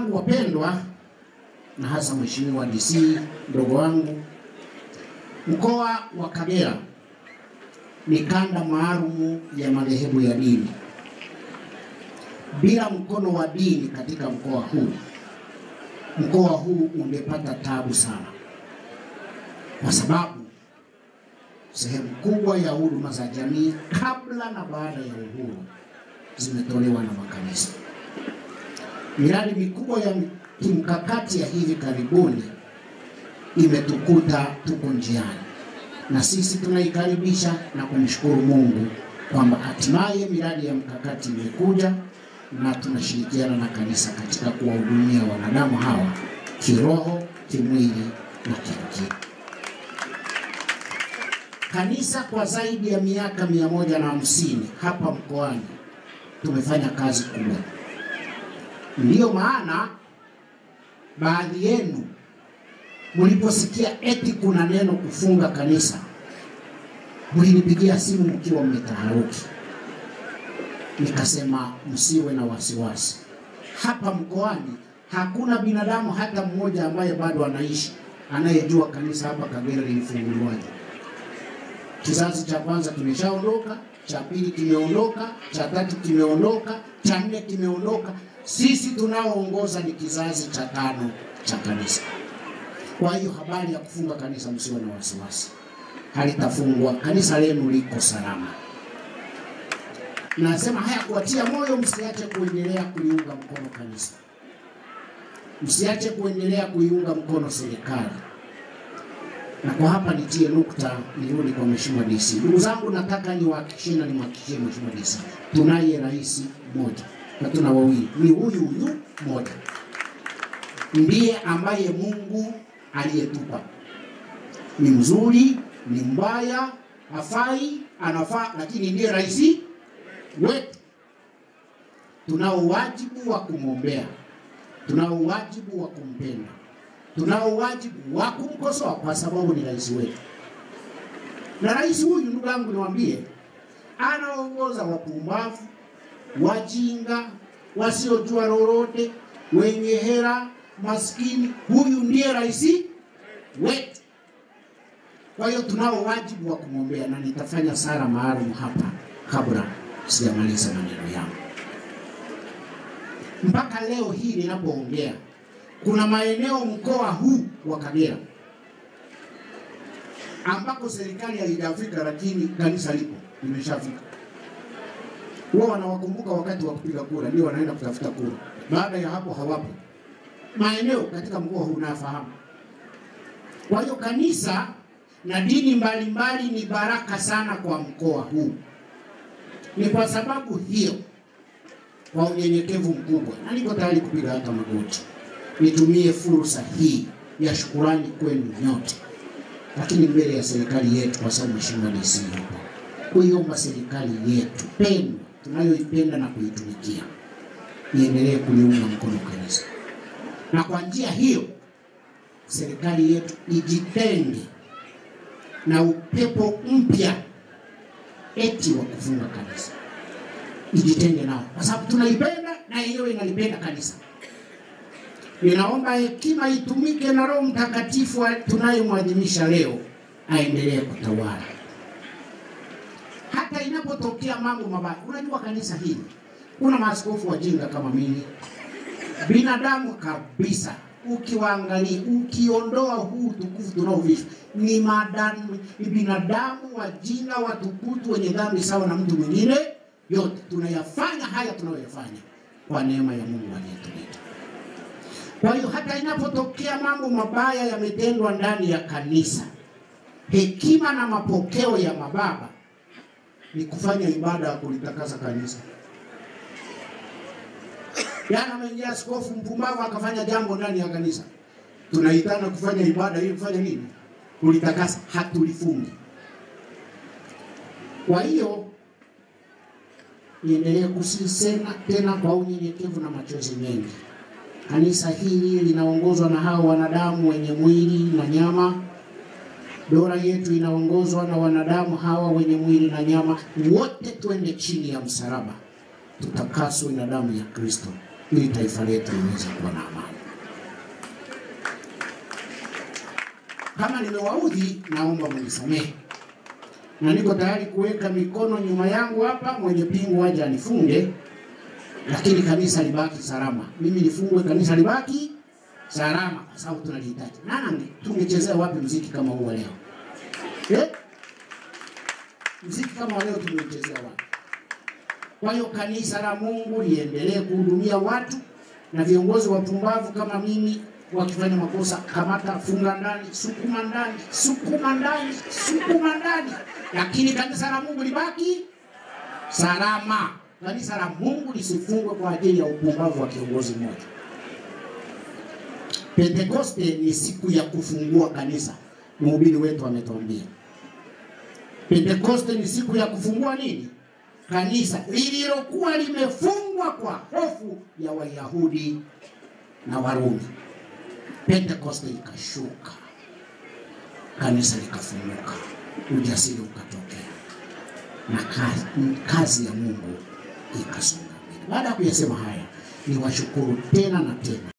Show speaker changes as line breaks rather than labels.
zangu wapendwa, na hasa Mheshimiwa DC ndogo wangu, mkoa wa Kagera ni kanda maalum ya madhehebu ya dini. Bila mkono wa dini katika mkoa huu ungepata tabu sana, kwa sababu sehemu kubwa ya huduma za jamii kabla na baada ya uhuru zimetolewa na makanisa. Miradi mikubwa ya kimkakati ya hivi karibuni imetukuta tuko njiani, na sisi tunaikaribisha na kumshukuru Mungu kwamba hatimaye miradi ya mkakati imekuja, na tunashirikiana na kanisa katika kuwahudumia wanadamu hawa kiroho, kimwili na kiakili. Kanisa kwa zaidi ya miaka 150 hapa mkoani tumefanya kazi kubwa. Ndiyo maana baadhi yenu mliposikia eti kuna neno kufunga kanisa, mlinipigia simu mkiwa mmetaharuki. Nikasema msiwe na wasiwasi. Hapa mkoani hakuna binadamu hata mmoja ambaye bado anaishi anayejua kanisa hapa Kagera lilifunguliwaje. Kizazi cha kwanza kimeshaondoka, cha pili kimeondoka, cha tatu kimeondoka, cha nne kimeondoka. Sisi tunaoongoza ni kizazi cha 5 cha kanisa. Kwa hiyo habari ya kufunga kanisa msiwe na wasiwasi. Halitafungwa, kanisa lenu liko salama. Nasema haya kuatia moyo, msiache kuendelea kuiunga mkono kanisa. Msiache kuendelea kuiunga mkono serikali. Na kwa hapa nitie nukta, nirudi kwa Mheshimiwa DC. Ndugu zangu, nataka niwahakikishie na nimhakikishie Mheshimiwa DC, tunaye rais mmoja na tuna wawili. Ni huyu mmoja ndiye ambaye Mungu aliyetupa. Ni mzuri, ni mbaya, hafai, anafaa, lakini ndiye rais wetu. Tunao wajibu wa kumwombea, tunao wajibu wa kumpenda, tunao wajibu wa kumkosoa kwa sababu ni rais wetu. Na rais huyu, ndugu yangu, niwaambie, anaongoza wapumbavu, wajinga, wasiojua lolote, wenye hera, maskini. Huyu ndiye rais wetu. Kwa hiyo tunao wajibu wa kumwombea, na nitafanya sala maalum hapa kabla sijamaliza maneno yangu. Mpaka leo hii ninapoongea, kuna maeneo mkoa huu wa Kagera ambako serikali haijafika, lakini kanisa lipo, limeshafika. Wao wanawakumbuka wakati wa kupiga kura, ndio wanaenda kutafuta kura. Baada ya hapo hawapo. Maeneo katika mkoa huu unafahamu. Kwa hiyo kanisa na dini mbalimbali ni baraka sana kwa mkoa huu. Ni kwa sababu hiyo, kwa unyenyekevu mkubwa, na niko tayari kupiga hata magoti, nitumie fursa hii ya shukrani kwenu nyote, lakini mbele ya serikali yetu, kwa sababu Mheshimiwa DC yupo, kuiomba serikali yetu pendwa tunayoipenda na kuitumikia iendelee kuliunga mkono kanisa. Na kwa njia hiyo serikali yetu ijitenge na upepo mpya eti wa kufunga kanisa. Ijitenge nao, kwa sababu tunaipenda na yeye inalipenda kanisa. Ninaomba hekima itumike na Roho Mtakatifu tunayemwadhimisha leo aendelee kutawala. Hata inapotokea mambo mabaya, unajua kanisa hili kuna maaskofu wajinga kama mimi, binadamu kabisa. Ukiwaangalia, ukiondoa huu tukufu tunaovishwa, ni binadamu wajinga, watukutu, wenye dhambi sawa na mtu mwingine yote. Tunayafanya haya tunayoyafanya kwa neema ya Mungu aliyetuleta. Kwa hiyo hata inapotokea mambo mabaya yametendwa ndani ya kanisa, hekima na mapokeo ya mababa ni kufanya ibada ya kulitakasa kanisa. Yana mengia askofu mpumbavu akafanya jambo ndani ya kanisa, tunaitana kufanya ibada ili kufanya nini? Kulitakasa, hatulifungi. Kwa hiyo niendelee kusisema tena kwa unyenyekevu na machozi mengi, kanisa hili linaongozwa na hao wanadamu wenye mwili na nyama. Dola yetu inaongozwa na wanadamu hawa wenye mwili na nyama. Wote twende chini ya msalaba, tutakaswe na damu ya Kristo ili taifa letu liweze kuwa na amani. Kama nimewaudhi, naomba mnisamehe. Na niko tayari kuweka mikono nyuma yangu hapa, mwenye pingu aje anifunge, lakini kanisa libaki salama. Mimi nifungwe, kanisa libaki salama, kwa sababu tunalihitaji. Nani tungechezea wapi muziki kama huu leo? Muziki kama leo tungechezea wapi? Kwa hiyo kanisa la Mungu liendelee kuhudumia watu, na viongozi wapumbavu kama mimi wakifanya makosa, kamata, funga ndani, sukuma ndani, sukuma ndani, sukuma ndani. Lakini kanisa la Mungu libaki salama. Kanisa la Mungu lisifungwe kwa ajili ya upumbavu wa kiongozi mmoja. Pentekoste ni siku ya kufungua kanisa. Mhubiri wetu ametuambia. Pentekoste ni siku ya kufungua nini? Kanisa lililokuwa limefungwa kwa hofu ya Wayahudi na Warumi. Pentekoste ikashuka, kanisa likafunguka, ujasiri ukatokea, na kazi ya Mungu ikasonga mbele. Baada ya kuyasema haya, niwashukuru tena na tena